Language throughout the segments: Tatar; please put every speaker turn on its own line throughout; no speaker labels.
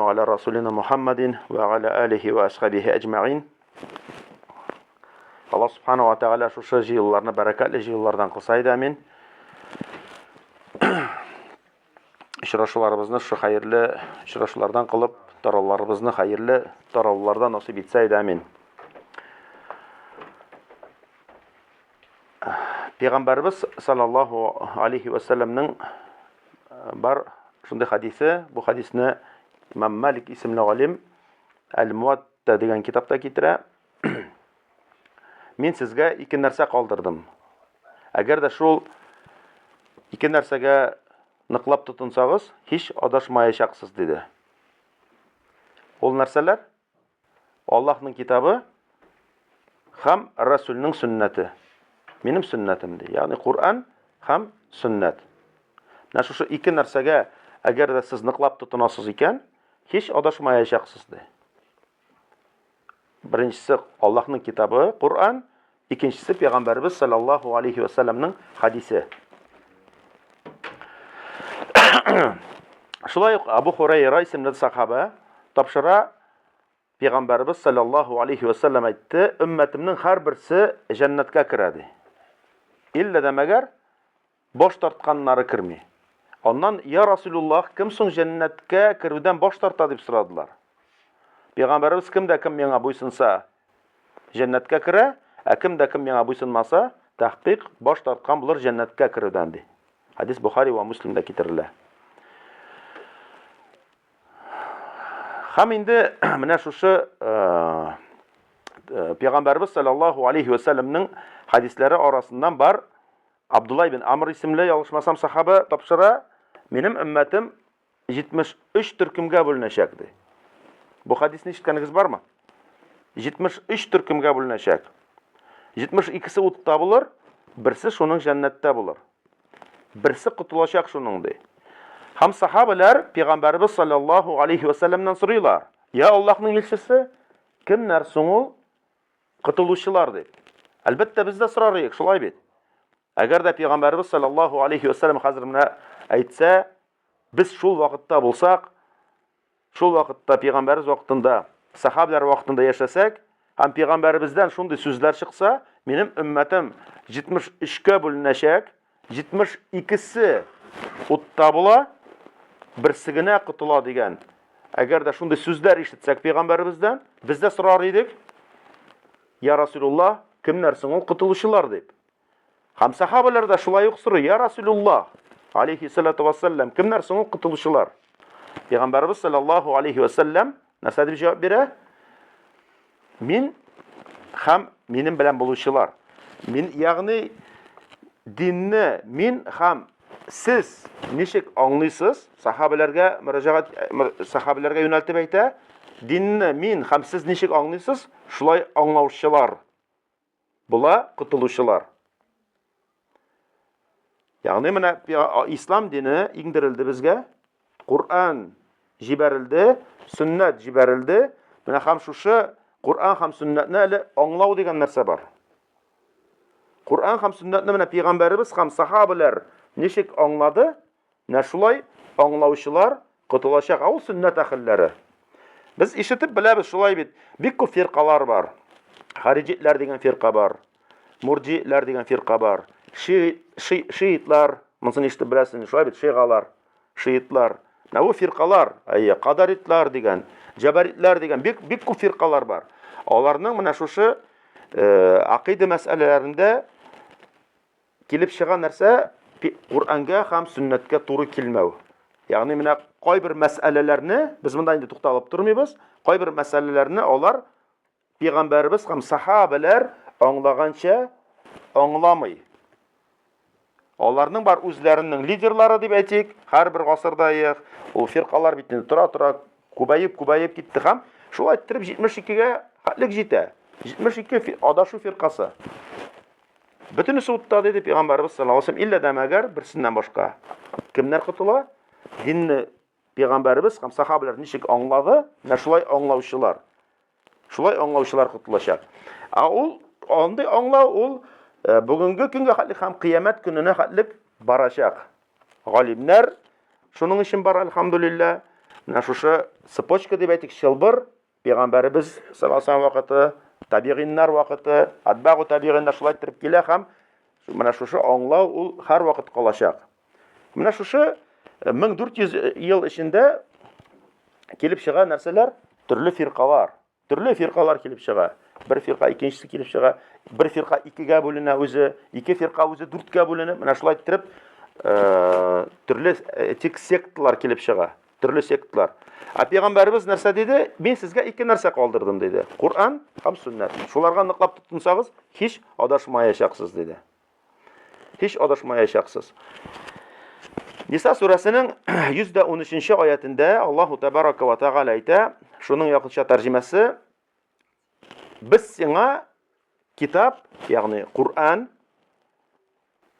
ala rasulina Muhammadin ve ala alihi ve ashabihi ecma'in. Allah subhanahu wa ta'ala şu yıllarını bereketli yıllardan kılsaydı amin. Işraşlarımızı şu hayırlı işraşlardan kılıp tarallarımızı hayırlı tarallardan nasip etseydi amin. Peygamberimiz sallallahu aleyhi ve sellem'nin bar şunday hadisi, bu hadisni İmam Malik isimli alim El-Muvatta degan kitapta keltira. Men sizga ikki narsa qoldirdim. Agarda shul ikki narsaga niqlab tutinsangiz, hech adashmayashaksiz dedi. Ol narsalar Allohning kitobi ham Rasulning sunnati. Mening sunnatimdi. Ya'ni Qur'on ham sunnat. Mana shu ikki narsaga agarda siz niqlab tutinasiz ekan, hech adashmayashaksiz dedi. Birinchisi Allohning kitobi Qur'on, ikkinchisi Payg'ambarimiz sallallohu alayhi va sallamning hadisi. Shulay Abu Hurayra isimli sahaba topshira Payg'ambarimiz sallallohu alayhi va sallam aytdi, ummatimning har birisi jannatga kiradi. İlla demagar bosh tortganlari kirmay. Ondan ya Rasululloh, kim so'ng jannatga kiruvdan bosh tortadi deb so'radilar. Payg'ambarimiz kimda kim menga bo'ysunsa jannatga kira, kimda kim menga bo'ysunmasa tahqiq bosh tortgan bular jannatga kiruvdan dedi. Hadis Buxoriy va Muslimda keltiriladi. Ham endi mana shu Payg'ambarimiz sallallohu alayhi va sallamning hadislari orasidan bar Abdullah ibn Amr isimli yolg'ishmasam sahaba topshira, mening ummatim 73 turkumga bo'linashakdi. Bu hadisni eshitganingiz bormi? 73 turkumga bo'linashak. 72si o'tda bo'lar, birsi shuning jannatda bo'lar. Birsi qutulashak shuningdi. Ham sahabalar Payg'ambarimiz sallallohu alayhi va sallamdan so'raylar: "Ya Allohning elchisi, kimlar so'ng qutuluvchilar?" deb. Albatta bizda so'raylik, shulay bet. Agarda Payg'ambarimiz sallallohu alayhi va sallam hozir mana aytsa, biz shu vaqtda bo'lsak, shu vaqtda Payg'ambarimiz vaqtida, sahabalar vaqtida yashasak, ham Payg'ambarimizdan shunday so'zlar chiqsa, mening ummatim 73 ga bo'linashak, 72si o'tda bo'la, birsigina qutuladi degan. Agarda shunday so'zlar eshitsak Payg'ambarimizdan, bizda so'rar edik: "Ya Rasululloh, kimlar so'ng qutuluvchilar?" deb. Ham sahabalarda shulay so'ray: "Ya Rasululloh alayhi salatu vassallam, kimlar so'ng qutuluvchilar?" Payg'ambarimiz sallallohu alayhi va sallam nasa deb javob beradi: "Men ham mening bilan bo'luvchilar. Men ya'ni dinni men ham siz nechik anglaysiz?" Sahabalarga murojaat sahabalarga yo'naltib ayta: "Dinni men ham siz nechik anglaysiz? Shulay anglovchilar. Bular qutuluvchilar." Ya'ni mana islom dini ingdirildi bizga. Qur'on jibarildi, sunnat jibarildi. Mana ham shu Qur'on ham sunnatni anglav degan narsa bor. Qur'on ham sunnatni mana Payg'ambarimiz ham sahabalar nechik angladi? Na shulay anglovchilar qutulashaq ol sunnat ahillari. Biz eshitib bilamiz shulay bit. Bir ko'p firqalar bor. Harijitlar degan firqa bor. Murji'lar degan firqa bor. Şiitlar, mısın işte biləsin, şulay bit, şeyğalar, şiitlar. Na bu firqalar, qadaritlar degan, jabaritlar degan bir ko'p firqalar bor. Onlarning mana shu aqida masalalarında kelib chiqqan narsa Qur'onga ham sunnatga to'g'ri kelmaydi. Ya'ni mana qo'y bir masalalarni biz bunda endi to'xtalib turmaymiz. Qo'y bir masalalarni ular Payg'ambarimiz ham sahabalar anglagancha anglamay. Onlarning bar o'zlarining liderlari deb aytik, har bir asrdayıq, o firqalar bitini tura ko'bayib ketdi ham. Shulay ayttirib 72 ga haqlik jetdi. 72 adashu firqasi. Bütün suutta dedi Payg'ambarimiz sallallohu alayhi vasallam illa demagar birsinden boshqa. Kimlar qutula? Dinni Payg'ambarimiz ham sahabalar nechik angladi, na shulay anglovchilar. Shulay anglovchilar qutulashak. Ul onday anglav ul bugungi kunga ham qiyomat kunini haqlik barashaq. G'oliblar shuning uchun bar alhamdulillah. Менә шушы цепочка дип әйтик, чылбыр, Пәйгамбәрбез саллаллаһу алейхи вакыты, табигиннар вакыты, атбагу табигиннар шулай итеп килә һәм менә шушы аңлау ул һәр вакыт калачак. Менә шушы 1400 ел эчендә килеп чыга нәрсәләр? Төрле фиркалар килеп чыга. Бер фирка икенчесе килеп чыга. Бер фирка икегә бүленә үзе, ике фирка үзе дүрткә бүленә. Менә шулай итеп төрле этик секталар килеп чыга. Төрле секталар. Пәйгамбәрбез нәрсә диде? Мин сезгә ике нәрсә калдырдым диде. Кур'ан һәм сөннәт. Шуларга ныклап тотынсагыз, һич адашмаячаксыз диде. Һич адашмаячаксыз. Ниса сүрәсенең 113-нче аятында Аллаһу тәбарaka ва тәгалә әйтә, шуның якынча тәрҗемәсе: Без сиңа китап, ягъни Кур'ан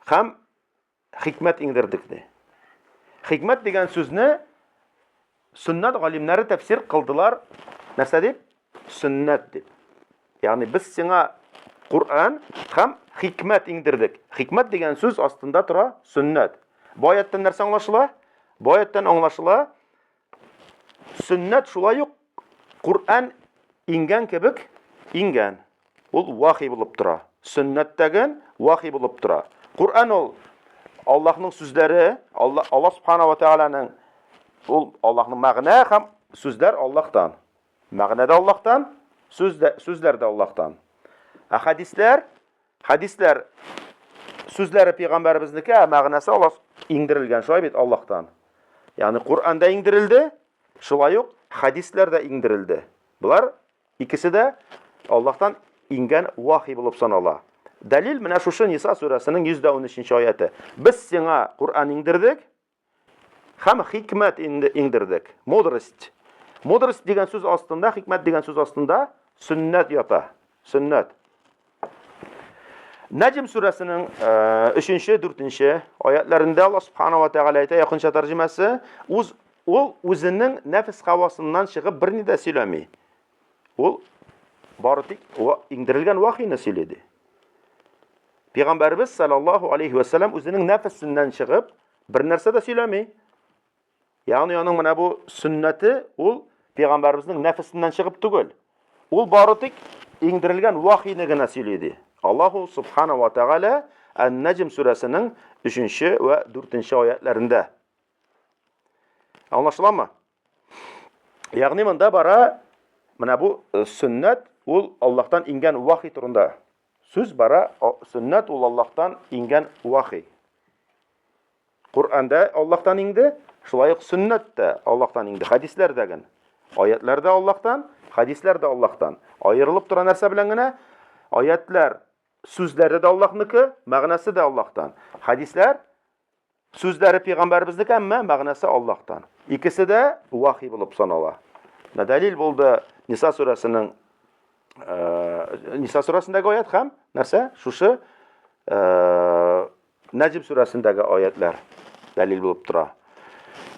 һәм хикмәт иңдердек ди. Хикмәт дигән сүзне сөннәт галимнәре тәфсир кылдылар. Нәрсә дип? Сөннәт дип. Ягъни без сиңа Кур'ан һәм хикмәт иңдердек. Хикмәт дигән сүз астында тора сөннәт. Бу аяттан нәрсә аңлашыла? Бу аяттан аңлашыла, сөннәт шулай ук Кур'ан иңгән кебек иңгән. Ул вахи булып тора. Сөннәттәген вахи булып тора. Кур'ан ул Аллаһның сүзләре, Алла Субханаһу ва Тәгаланың ул Аллаһның мәгънә һәм сүзләр Аллаһтан. Мәгънә дә Аллаһтан, сүзләр дә Аллаһтан. Хадисләр сүзләре Пәйгамбәрбезнеке, мәгънәсе Аллаһ иңдерелгән, шулай бит Аллаһтан. Ягъни Кур'анда иңдерелде, шулай ук хадисләр дә иңдерелде. Булар икесе дә Аллаһтан иңгән вахи булып санала. Дәлил менә шушы Ниса сүрәсенең 113-нче аяты. Без сиңа Кур'ан иңдердек һәм хикмәт иңдердек. Мудрость. Мудрость дигән сүз астында, хикмәт дигән сүз астында сөннәт ята. Сөннәт. Наҗм сүрәсенең 3-нче, 4-нче аятларында Аллаһ Субханаһу ва Тәгалә әйтә, якынча тәрҗемәсе, ул үзенең нәфс хавасыннан чыгып берни дә сөйләми. Ул бары тик иңдерелгән вахийны сөйләде. Пәйгамбәрбез саллаллаһу алейхи ва саллям үзенең нәфсеннән чыгып бер нәрсә дә сөйләми. Ягъни аның менә бу сөннәте ул Пәйгамбәрбезнең нәфсеннән чыгып түгел. Ул бары тик иңдерелгән вахийны гына сөйләде. Аллаһу Субханаһу ва Тәгалә Ан-Наҗм сүрәсенең 3-нче ва 4-нче аятларында. Аңлашыламы? Ягъни монда бара менә бу сөннәт ул Аллаһтан иңгән вахий турында. Сүз бара, сөннәт ул Аллаһтан иңгән вахий. Кур'анда Аллаһтан иңде, шулай ук сөннәт тә Аллаһтан иңде. Хадисләр дәген. Аятлар да Аллаһтан, хадисләр дә Аллаһтан. Аерылып тора нәрсә белән генә? Аятлар сүзләре дә Аллаһныкы, мәгънәсе дә Аллаһтан. Хадисләр сүзләре Пәйгамбәрбезнеке, әмма мәгънәсе Аллаһтан. Икесе дә вахий булып санала. Дәлил булды Ниса сүрәсендәге аят һәм нәрсә? Шушы Наҗм сүрәсендәге аятлар дәлил булып тора.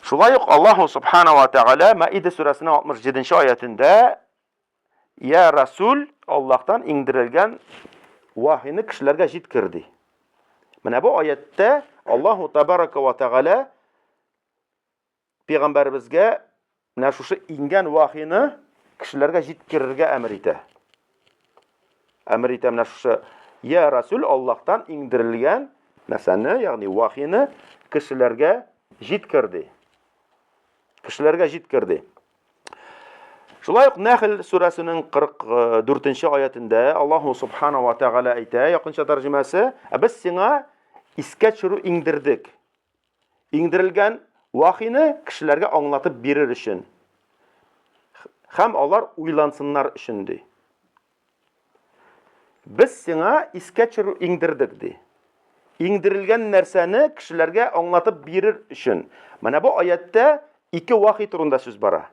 Шулай ук Аллаһу Субханаһу ва Тәгалә Маида сүрәсенең 67-нче аятында: "Я Расул, Аллаһтан иңдерелгән вахийны кешеләргә җиткерде." Менә бу аятта Аллаһу Табарака ва Тәгалә Пәйгамбәрбезгә менә шушы иңгән вахийны кешеләргә җиткерергә әмер итә. Әмер итә менә шушы: "Я Расул, Аллаһтан иңдерелгән нәрсәне, ягъни вахийны кешеләргә җиткерде." Кешеләргә җиткерде. Шулай ук Нәхл сүрәсенең 44-нче аятында Аллаһу Субханаһу ва Тәгалә әйтә, якынча тәрҗемәсе: "Без сиңа искә төшерү иңдердек." Иңдерелгән вахийны кешеләргә аңлатып бирер өчен. Һәм алар уйлансыннар өчен ди. Без сиңа искә төшерү иңдердек ди. Иңдерелгән нәрсәне кешеләргә аңлатып бирер өчен. Менә бу аятта ике вахий турында сүз бара.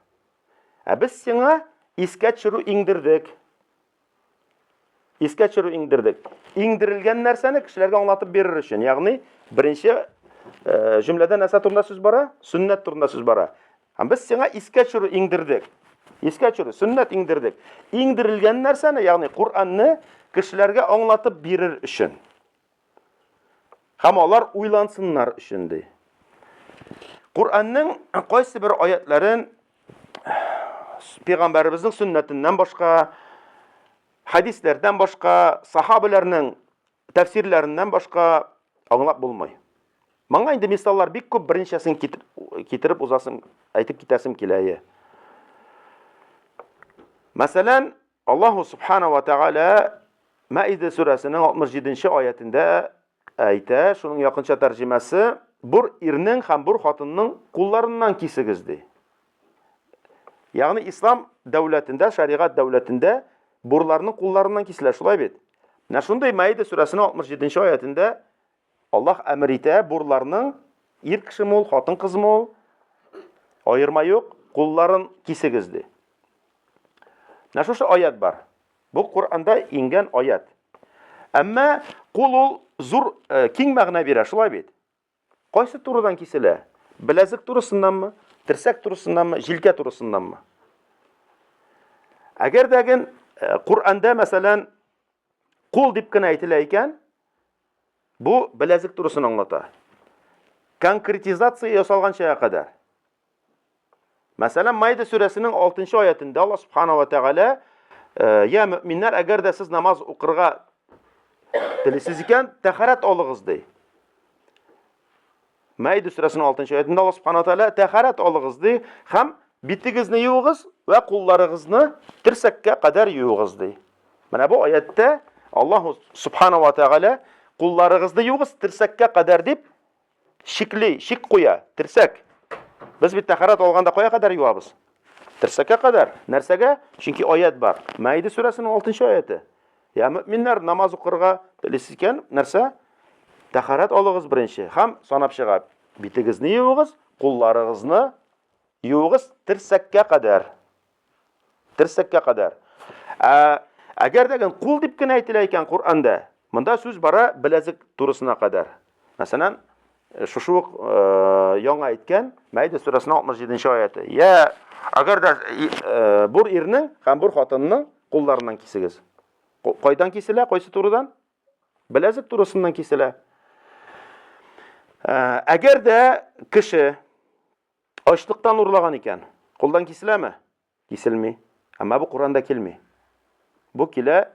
Без сиңа искә төшерү иңдердек. Искә төшерү иңдердек. Иңдерелгән нәрсәне кешеләргә аңлатып бирер өчен. Ягъни беренче җөмләдә нәрсә турында сүз бара? Сөннәт турында сүз бара. Без сиңа искә төшерү иңдердек. Искә төшерү, сөннәт иңдердек. Иңдерелгән нәрсәне, ягъни Кур'анны кешеләргә аңлатып бирер өчен. Һәм алар уйлансыннар өчен ди. Кур'анның кайсы бер аятларын Peygamberimizin sünnetinden başka, hadislerden başka, sahabelerinin tefsirlerinden başka anlap bulmay. Manga indi misallar bik köp, birinçesini getirip uzasım, aytıp gitesim kileye. Mesela Allah Subhanahu ve Teala Maide suresinin 67. ayetinde ayta, şunun yakınça tercümesi, bir irning ham bir xotinning qullaridan kesigizdi. Yani İslam devletinde, şeriat devletinde burlarının kullarından kesiler. Şulay bit. Ne şunday Maide suresinin 67. ayetinde Allah emrite burlarının ir kişi mol, xotin kız mol, ayırma yok, kulların kesigizdi. Ne şu ayet var. Bu Kur'an'da ingen ayet. Ama kul zur king ma'na bera. Şulay bit. Qaysı turudan kesile? Bilezik turusundan mı? Tirsek turusundan mı? Jilke turusundan mı? Eğer degin Kur'an'da mesela kul dipkine aytileyken bu bilezik turusunu anlatar. Konkretizasiya yasalgan şeye kadar. Mesela Maide suresinin 6. ayetinde Allah Subhanahu ve Teala ya müminler eğer de siz namaz okurga tilisiz iken taharet olunuz dey. Maide suresinin 6. ayetinde Allah Subhanahu ve Teala taharet olunuz dey. Hem bitigizni yuğuz ve kullarınızı tirsekке kadar yuğuz dey. Mana bu ayette Allah Subhanahu ve Teala kullarınızı yuğuz tirsekке kadar deyip şik koya, tirsek. Biz bir taharet olganda koya kadar yuğabız. Tirsekке kadar. Nersege? Çünkü ayet var. Maide suresinin 6. ayeti. Ya müminler namaz okurga bilisizken nerse? Taharet olunuz birinci. Hem sanap çıgab bitigizni yuğuz, kullarınızı yuğuz tirsekке kadar. Tirsekke kadar. Eğer degen kul dipkine aytileyken Kur'an'da, bunda söz bara bilezik turusuna kadar. Mesela şu yana aytken Maide suresinin 67. ayeti. Ya eğer de bir irning hem bir xotinning qullaridan kesigiz. Qaydan kesile? Qaysi turudan? Bilezik turusundan kesile. Eğer de kişi açlıktan urlagan iken quldan kesile mi? Kesilmi. Ama bu Kur'an'da kelmi. Bu kile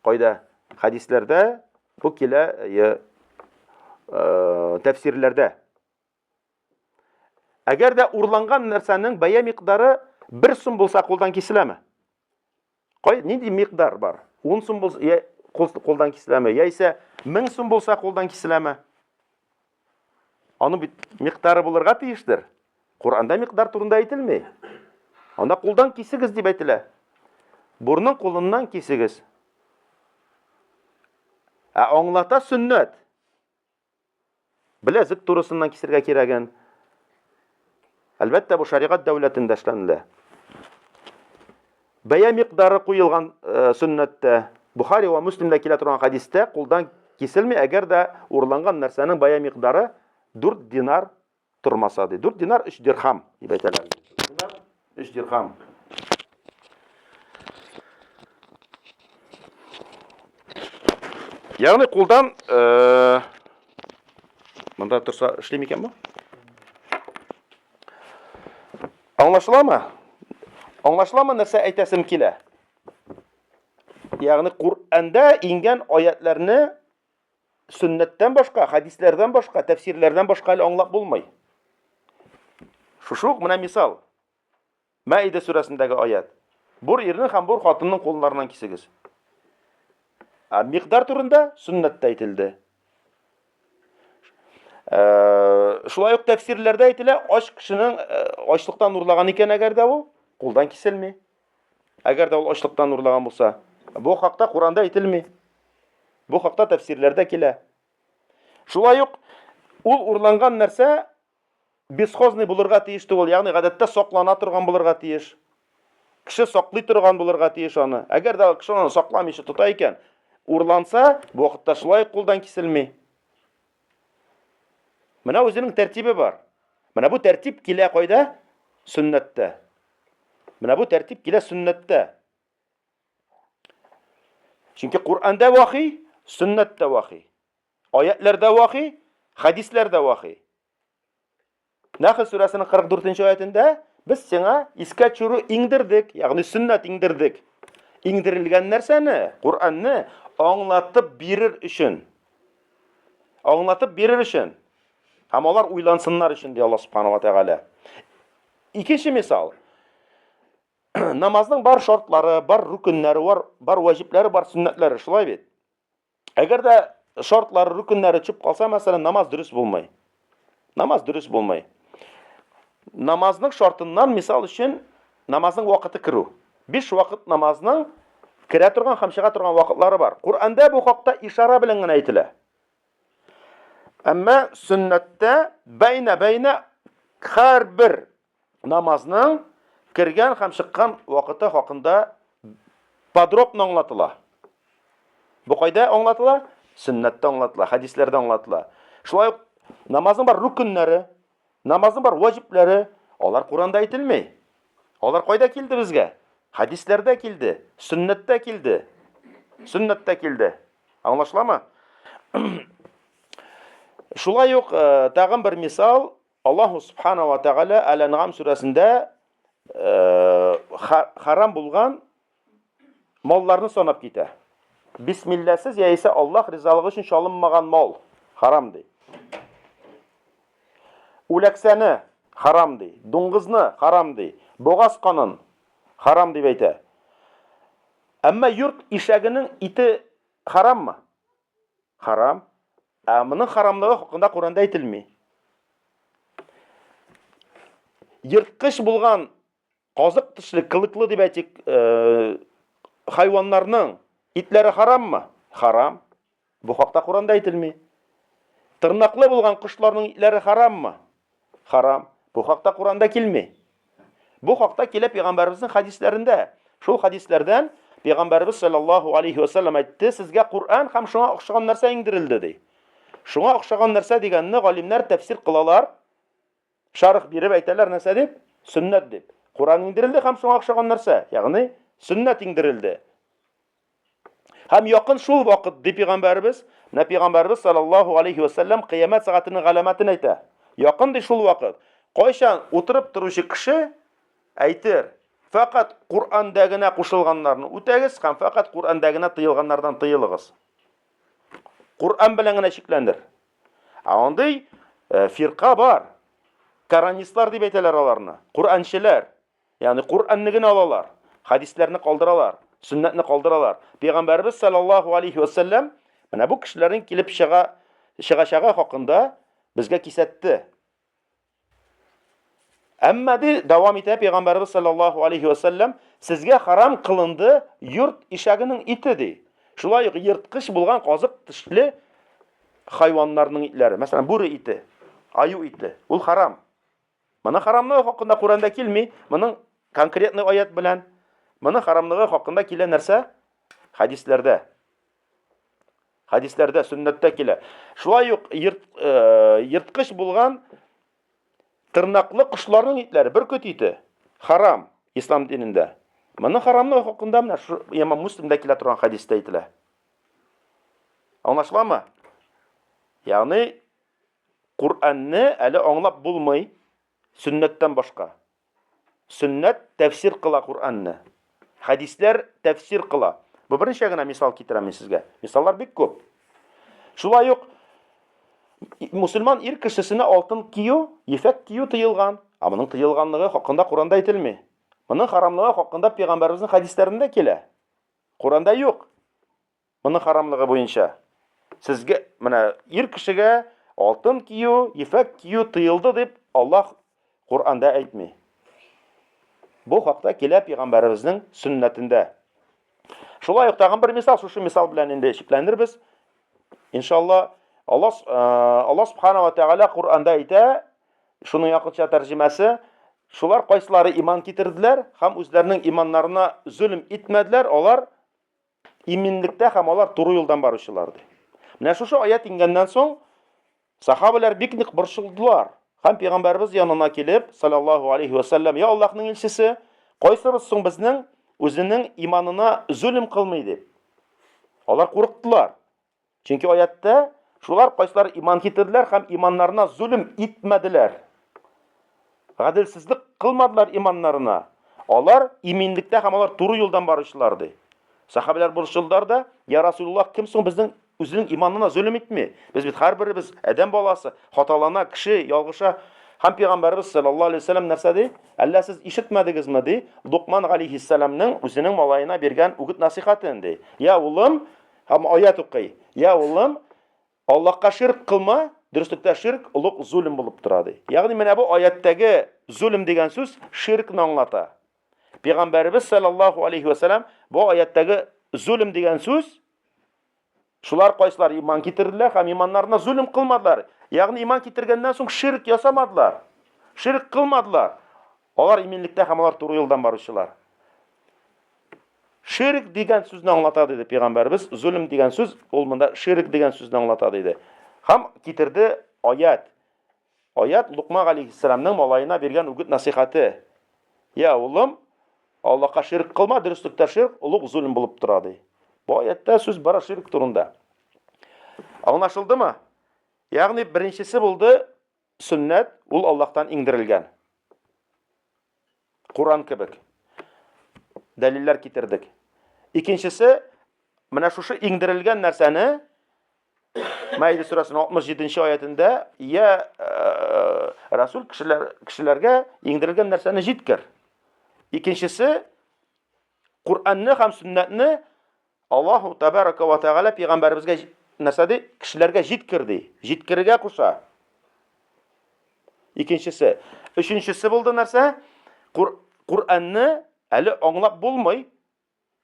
qayda hadislerde, bu kile tefsirlerde. Eğer de urlangan nersenin baya miktarı 1 sum bulsa quldan kesile mi? Ne diye miktar var? 10 sum bulsa quldan kesile mi? Ya ise 1000 sum bulsa quldan kesile mi? Onun bir miktarı bulurga tiyiştir. Kur'an'da miktar turunda aytilmi. Onda quldan kesigiz deb aytila. Burnin qulundan kesigiz. Anglata sünnet. Bilezik turusundan kesirge keragen. Elbette bu şeriat devletinde işlenile. Baya miktarı koyulgan sünnette, Bukhari ve Müslim'de kile turan hadiste quldan kesilmi eğer de urlangan nersenin baya miktarı 4 dinar turmasa. 4 dinar 3 dirham deb aytila. 3 dirham. Yani kuldan bunda tursa işlemiken bu? Anlaşıla mı? Anlaşıla mı nerse aytesim kile? Yani Kur'an'da ingen ayetlerini sünnetten başka, hadislerden başka, tefsirlerden başka ile anlap bulmay. Şu buna misal. Maide suresindeki ayet. Bir irning ham bir xotinning qo'llaridan kesigiz. Miqdar turunda sünnette aytildi. Şulay tefsirlerde aytila, oç kişinin açlıktan nurlagan eken eğer de o qo'ldan kesilmi. Eğer de o açlıktan nurlagan bolsa, bu hakta Kur'an'da aytilmi. Bu hakta tefsirlerde kile. Şulay ul urlangan nerse bisxozni bulurga tiyişti ol. Yani гадәттә соклана торган булырга тиеш. Кеше соклый торган булырга тиеш аны. Әгәр дә кеше аны сокламыйча тота икән, урланса, бу вакытта шулай кулдан киселми. Менә үзенең тәртибе бар. Менә бу тәртип килә кайда? Сөннәттә. Менә бу тәртип килә сөннәттә. Чөнки Кур'анда вахи, сөннәттә вахи. Аятләрдә вахи, хадисләрдә вахи. Nahl suresinin 44. ayetinde Biz сиңа искә төшерү иңдердек, ягъни сөннәт иңдердек. Иңдерелгән нәрсәне, Куранны аңлатып бирер өчен. Аңлатып бирер өчен. Һәм алар уйлансыннар өчен ди Аллаһ Субханаһу ва Тәгалә. Икенче мисал. Намазның бар шартлары, бар рукыннары, бар ваҗибләре, бар сөннәтләре, шулай бит. Әгәр дә шартлары, рукыннары чүп калса, мәсәлән, намаз дөрес булмый. Намаз дөрес булмый. Намазның шартыннан мисал өчен намазның вакыты кирү. 5 вакыт намазның кирә торган һәм чыга торган вакытлары бар. Куръанда бу хакта ишара белән генә әйтелә. Әмма сөннәттә бәйнә һәрбер намазның кергән һәм чыккан вакыты хакында подробно аңлатыла. Бу кайда аңлатыла? Сөннәттә аңлатыла, хадисләрдә аңлатыла. Шулай ук намазның бар рукыннары, намазның бар ваҗибләре, алар Куранда әйтелми. Алар кайда килде безгә? Хадисләрдә килде, сөннәттә килде. Сөннәттә килде. Аңлашыламы? Шулай ук тагын бер мисал, Аллаһ Субханаһу ва Тәгалә Әл-Ан'ам сүрәсендә харам булган малларны санап китә. Бисмиллахсыз яисә Аллаһ ризалыгы өчен чалынмаган мал харам ди. Үләксәне харам ди, дуңгызны харам ди, бугаз канын харам дип әйтә. Әмма йорт ишәгенең ите хараммы? Харам. Моның харамлыгы хакында Куранда әйтелми. Йырткыч булган казык тишле, кылыклы дип әйтик, хайваннарның итләре хараммы? Харам. Бу хакта Куранда әйтелми. Тырнаклы булган кошларның итләре хараммы? Харам. Бу хакта Куранда килми. Бу хакта килә Пәйгамбәребезнең хадисләрендә. Шул хадисләрдән Пәйгамбәрбез саллаллаһу алейхи ва саллям әйтте, сезгә Кур'ан һәм шуңа охшаган нәрсә иңдерелде ди. Шуңа охшаган нәрсә дигәнне галимнәр тәфсир кылалар. Шарх биреп әйтәләр нәрсә дип? Сөннәт дип. Кур'ан иңдерелде һәм шуңа охшаган нәрсә, ягъни сөннәт иңдерелде. Һәм якын шул вакыт ди Пәйгамбәрбез, Пәйгамбәрбез саллаллаһу алейхи ва саллям кыямәт сәгатенең галәмәтен әйтә. Якын ди шул вакыт. Кайчан утырып торучы кеше әйтер, фақат Кур'анда гына кушылганнарны үтәгез һәм фақат Кур'анда гына тыелганнардан тыелыгыз. Кур'ан белән генә шикләндер. Андый фирка бар. Коранистлар дип әйтәләр аларны. Кур'анчылар. Ягъни Кур'анны гына алалар, хадисләрне калдыралар, сөннәтне калдыралар. Пәйгамбәрбез саллаллаһу алейхи ва саллям менә бу кешеләрнең килеп чыгачагы хакында безгә кисәтте. Әмма ди дәвам итә Пәйгамбәрбез саллаллаһу алейхи ва саллям, сезгә харам кылынды йорт ишәгенең ите ди. Шулай ук йырткыч булган казык тишле хайваннарның итләре, мәсәлән, бүре ите, аю ите, ул харам. Моның харамлыгы хакында Куранда килми, моның конкретный аят белән, моның харамлыгы хакында килә нәрсә? Хадисләрдә. Хадисләрдә, сөннәттә килә. Шулай ук йырткыч булган тырнаклы кошларның итләре, бөркет ите, харам ислам динендә. Моның харамлыгы хакында менә Имам Муслимдә килә торган хадистә әйтелә. Аңлашыламы? Ягъни Кур'анны әле аңлап булмый, сөннәттән башка. Сөннәт тәфсир кыла Кур'анны. Хадисләр тәфсир кыла. Бу беренче генә мисал китерәм сезгә. Мисаллар бик күп. Шулай ук мусульман ир кешесенә алтын кию, ефәк кию тыелган. Моның тыелганлыгы хакында Куранда әйтелми. Моның харамлыгы хакында Пәйгамбәрбезнең хадисләрендә килә. Куранда юк. Моның харамлыгы буенча. Сезгә менә ир кешегә алтын кию, ефәк кию тыелды дип Аллаһ Куранда әйтми. Бу хакта килә Пәйгамбәрбезнең сөннәтендә. Шулай ук тагын бер мисал, шушы мисал белән инде шикләнербез. Иншалла Аллаһ Субханаһу ва Тәгалә Куранда әйтә, шуның якынча тәрҗемәсе, шулар кайсылары иман китерделәр һәм үзләренең иманнарына zulm итмәделәр, алар иминлектә һәм алар туры юлдан баручылар ди. Менә шушы аят ингәннән соң сахабалар бик ник борчылдылар. Һәм Пәйгамбәрбез янына килеп, саллаллаһу алейхи ва саллям, я Аллаһның илчесе, кайсыбыз соң безнең үзенең иманына zulm кылмый дип. Алар курыктылар. Чөнки аятта шулар кайсылар иман китерделәр һәм иманнарына zulm итмәделәр. Гадилсizlik кылмадылар иманнарына. Алар иминлектә һәм алар туры юлдан баручылар ди. Сахабалар бурчылдар да, "Я Расулуллах, ким соң безнең үзенең иманына zulm итми? Без бит һәрберебез адәм баласы, хаталана, кеше, ялгыша." Һәм Пәйгамбәрбез саллаллаһу алейһи ва саллям нәрсә ди? "Әллә сез ишетмәдегезме?" ди. Лукман алейһиссаламның үзенең малаена биргән үгет насихатын ди. "Я улым", һәм аят укый. "Я улым, Аллаһка ширк кылма." Дөрестлектә ширк улуг zulm булып тора ди. Ягъни менә бу аяттагы zulm дигән сүз ширкны аңлата. Пәйгамбәрбез саллаллаһу алейһи ва саллям бу аяттагы zulm дигән сүз шулар кайсылар иман китерделәр һәм иманнарына zulm кылмадылар. Ягъни иман китергәннән соң ширк ясамадылар. Ширк кылмадылар. Алар иминлектә һәм алар туры юлдан баручылар. Ширк дигән сүзне аңлата диде Пәйгамбәрбез. Zulm дигән сүз ул монда ширк дигән сүзне аңлата диде. Һәм китерде аят. Аят Лукман алейһиссаламның малаена биргән үгет насихаты. "Я улым, Аллаһка ширк кылма", дөрестлектә ширк улуг zulm булып тора ди. Бу аятта сүз бара ширк турында. Аңлашылдымы? Ягъни беренчесе булды сөннәт, ул Аллаһтан иңдерелгән. Кур'ан кебек. Дәлилләр китердек. Икенчесе, менә шушы иңдерелгән нәрсәне Мәйдә сурасының 67-нче аятында "Я Расул кешеләргә иңдерелгән нәрсәне җиткер". Икенчесе, Кур'анны һәм сөннәтне Аллаһу табарака ва тәгалә Пәйгамбәребезгә нәрсә ди? Кешеләргә җиткер ди. Җиткергә куша. Икенчесе. Өченчесе булды нәрсә? Кур'анны әле аңлап булмый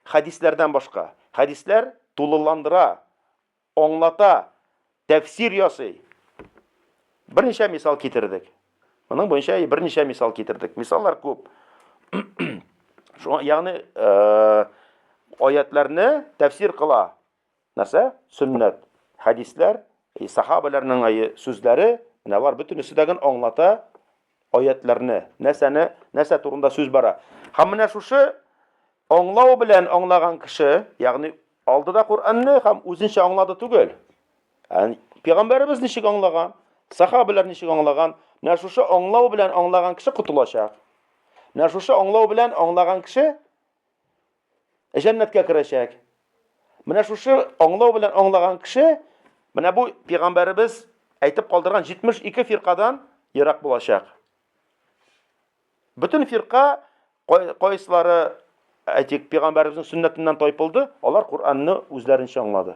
хадисләрдән башка. Хадисләр тулыландыра, аңлата, тәфсир ясый. Берничә мисал китердек. Моның буенча берничә мисал китердек. Мисаллар күп. Ягъни аятларны тәфсир кыла. Нәрсә? Сөннәт, хадисләр, сахабаларның сүзләре, менә алар бөтенесе дәген аңлата аятларны. Нәрсә турында сүз бара. Һәм менә шушы аңлау белән аңлаган кеше, ягъни алдыда Кур'анны һәм үзенчә аңлады түгел. Пәйгамбәрбез ничек аңлаган, сахабалар ничек аңлаган, менә шушы аңлау белән аңлаган кеше кутылачак. Менә шушы аңлау белән аңлаган кеше җәннәткә керәчәк. Менә шушы аңлау белән аңлаган кеше, менә бу Пәйгамбәрбез әйтеп калдырган 72 фиркадан ерак булачак. Бөтен фирка кайсылары әйтик Пәйгамбәрбезнең сөннәтеннән тайпылды, алар Кур'анны үзләренчә аңлады.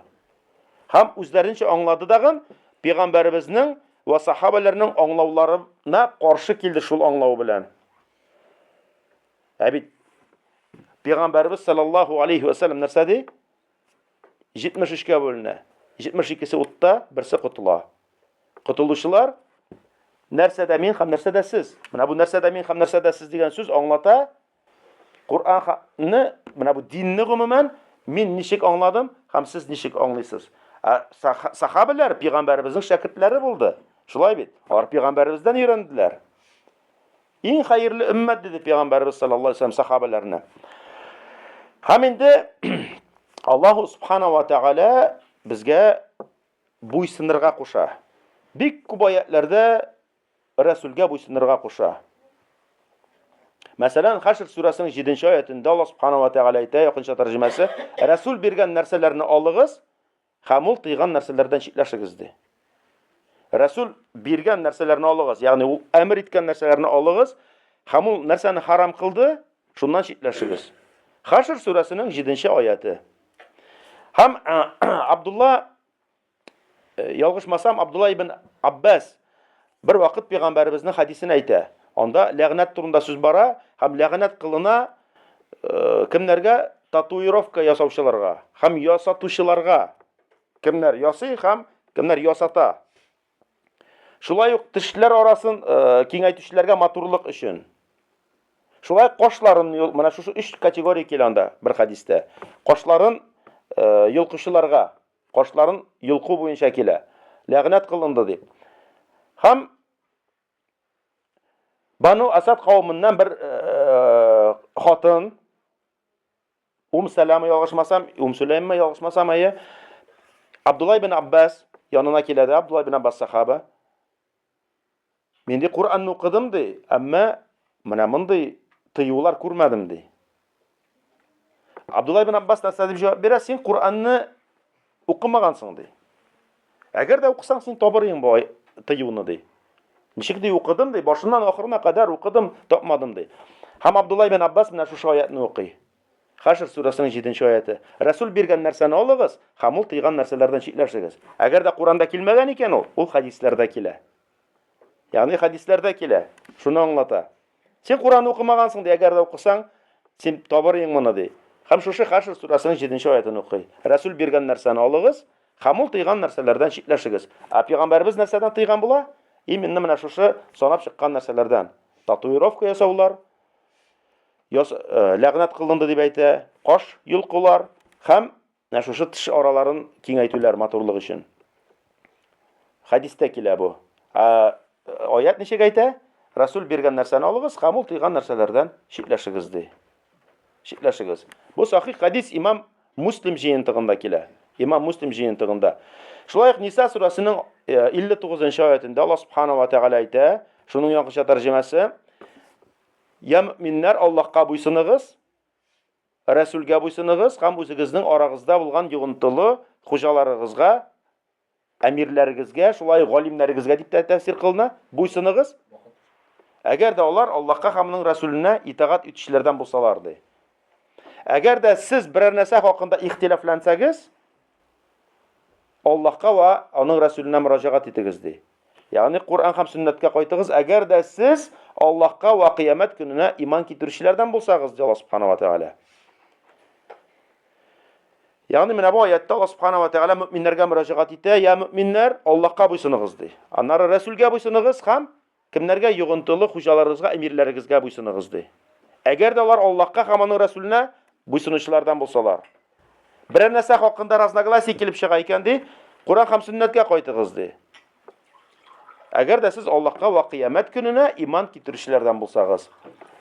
Һәм үзләренчә аңлады дагы Пәйгамбәрбезнең ва сахабаларның аңлауларына каршы килде шул аңлау белән. Бит Пәйгамбәрбез саллаллаһу алейһи ва саллям нәрсә ди? 73-кә бүленә. 72-се утта, берсе кутыла. Кутылучылар нәрсәдә мин һәм нәрсәдә сез. Менә бу нәрсәдә мин һәм нәрсәдә сез дигән сүз аңлата Кур'анны, менә бу динне гомумән мин ничек аңладым һәм сез ничек аңлыйсыз. Сахабалар Пәйгамбәрбезнең шәкертләре булды. Шулай бит. Алар Пәйгамбәрбездән өйрәнделәр. Иң хәерле өммәт диде Пәйгамбәрбез саллаллаһу алейһи ва саллям сахабаларына. Һәм инде Аллаһу субхана ва тәгалә безгә буйсынырга куша. Бик күп аятларда Расулгә буйсынырга куша. Мәсәлән, Хашр сурасының 7-нче аятында Аллаһ субхана ва тәгалә әйтә, якынча тәрҗемәсе: "Расул биргән нәрсәләрне алыгыз, һәм ул тыйган нәрсәләрдән читләшегез" ди. Расул биргән нәрсәләрне алыгыз, ягъни ул әмер иткән нәрсәләрне алыгыз, һәм ул нәрсәне харам кылды, шуннан читләшегез. Хашр сурасының 7-нче аяты. Һәм Абдулла, ялгышмасам, Абдулла ибн Аббас бер вакыт Пәйгамбәрбезнең хадисен әйтә. Анда ләгънәт турында сүз бара, һәм ләгънәт кылына кемнәргә? Татуировка ясаучыларга, һәм ясатучыларга. Кемнәр ясый һәм кемнәр ясата. Шулай ук тешләр арасын киңәйтүчеләргә матурлык өчен. Шулай кашларын, менә шушы 3 категория килә анда бер хадистә. Кашларын йолкучыларга, кашларын йолку буенча килә. Ләгънәт кылынды дип. Һәм Бану Асад кавымыннан бер хатын, Сәләмә ялгышмасам, Сөләймә ялгышмасам, Абдулла ибн Аббас янына килә дә, Абдулла ибн Аббас сахаба. Мен де Kur'an'ны укыдым ди, әмма менә мондый тыюлар күрмәдем ди. Абдулла ибн Аббас нәрсә дип җавап бирә? Син Kur'an'ны укымагансың ди. Әгәр дә укысаң, син табырың бу тыюны ди. Ничек ди укыдым ди, башыннан ахырына кадәр укыдым, тапмадым ди. Һәм Абдулла ибн Аббас менә шу аятны укый. Хашр сурасының 7-нче аяты. Расул биргән нәрсәне алыгыз, һәм ул тыйган нәрсәләрдән читләшегез. Әгәр дә Куранда килмәгән икән ул хадисләрдә килә. Ягъни хадисләрдә килә. Шуны аңлата. Син Куранны укымагансың ди, әгәр дә укысаң, син табырың моны ди. Һәм шушы Хашр сурасының 7-нче аятын укый. Расул биргән нәрсәне алыгыз, һәм ул тыйган нәрсәләрдән читләшегез. Пәйгамбәрбез нәрсәдән тыйган була? Именно менә шушы санап чыккан нәрсәләрдән. Татуировка ясаулар, ләгънәт кылынды дип әйтә, каш йолкулар һәм шушы теш араларын киңәйтүләр матурлык өчен. Хадистә килә бу. Аят ничек әйтә? Расул биргән нәрсәне алыгыз, һәм ул тыйган нәрсәләрдән читләшегез ди. Читләшегез. Бу сахих хадис Имам Муслим җыентыгында килә. Имам Муслим җыентыгында. Шулай ук Ниса сурасының 59-нчы аятында Аллаһ Субханаһу ва Тәгалә әйтә, шуның яңгыша тәрҗемәсе: "Я мөэминнәр, Аллаһка буйсыныгыз, Расулгә буйсыныгыз, һәм үзегезнең арагызда булган йогынтылы хуҗаларыгызга, әмирләрегезгә, шулай галимнәрегезгә" дип тәфсир кылына, буйсыныгыз. Әгәр дә алар Аллаһка һәм аның Расулына итагать итүчеләрдән булсалар ди. Әгәр дә сез берәр нәрсә хакында ихтилафлансагыз, Аллаһка ва аның Расулына мөрәҗәгать итегез ди. Ягъни Кур'ан һәм сөннәткә кайтыгыз, әгәр дә сез Аллаһка ва кыямәт көненә иман китерүчеләрдән булсагыз, ди Аллаһ Субханаһу ва Тәгалә. Ягъни менә бу аятта Аллаһ Субханаһу ва Тәгалә мөэминнәргә мөрәҗәгать итә, "Я мөэминнәр, Аллаһка буйсыныгыз" ди. Аннары Расулгә буйсыныгыз һәм кемнәргә йогынтылы хуҗаларыгызга, әмирләрегезгә буйсыныгыз ди. Әгәр дә алар Аллаһка һәм аның Расулына буйсынучылардан булсалар. Берәр нәрсә хакында разногласие килеп чыга икән ди, Кур'ан һәм сөннәткә кайтыгыз ди. Әгәр дә сез Аллаһка ва кыямәт көненә иман китерүчеләрдән булсагыз.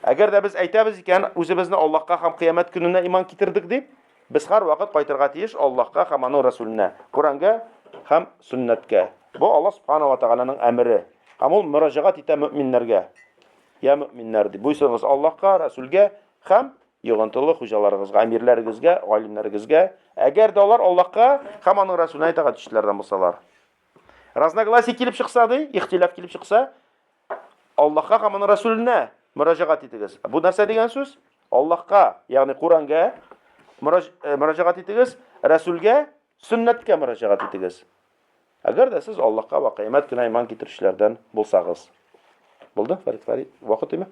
Әгәр дә без әйтәбез икән, үзебезне Аллаһка һәм кыямәт көненә иман китердек дип, без һәр вакыт кайтырга тиеш Аллаһка һәм аның Расулына, Куранга һәм сөннәткә. Бу Аллаһ Субханаһу ва Тәгаләнең әмере. Һәм ул мөрәҗәгать итә мөэминнәргә. "Я мөэминнәр" ди. Буйсыныгыз Аллаһка, Расулгә һәм йогынтылы хуҗаларыгызга, әмирләрегезгә, галимнәрегезгә, әгәр дә алар Аллаһка һәм аның Расулына итагать итүчеләрдән булсалар. Разногласие килеп чыкса ди, ихтилаф килеп чыкса, Аллаһка һәм аның Расулына мөрәҗәгать итегез. Бу нәрсә дигән сүз? Аллаһка, ягъни Куранга мөрәҗәгать итегез, Расулгә, сөннәткә мөрәҗәгать итегез. Әгәр дә сез Аллаһка ва кыямәт көненә иман китерүчеләрдән булсагыз. Булды, Фарид? Вакыт име?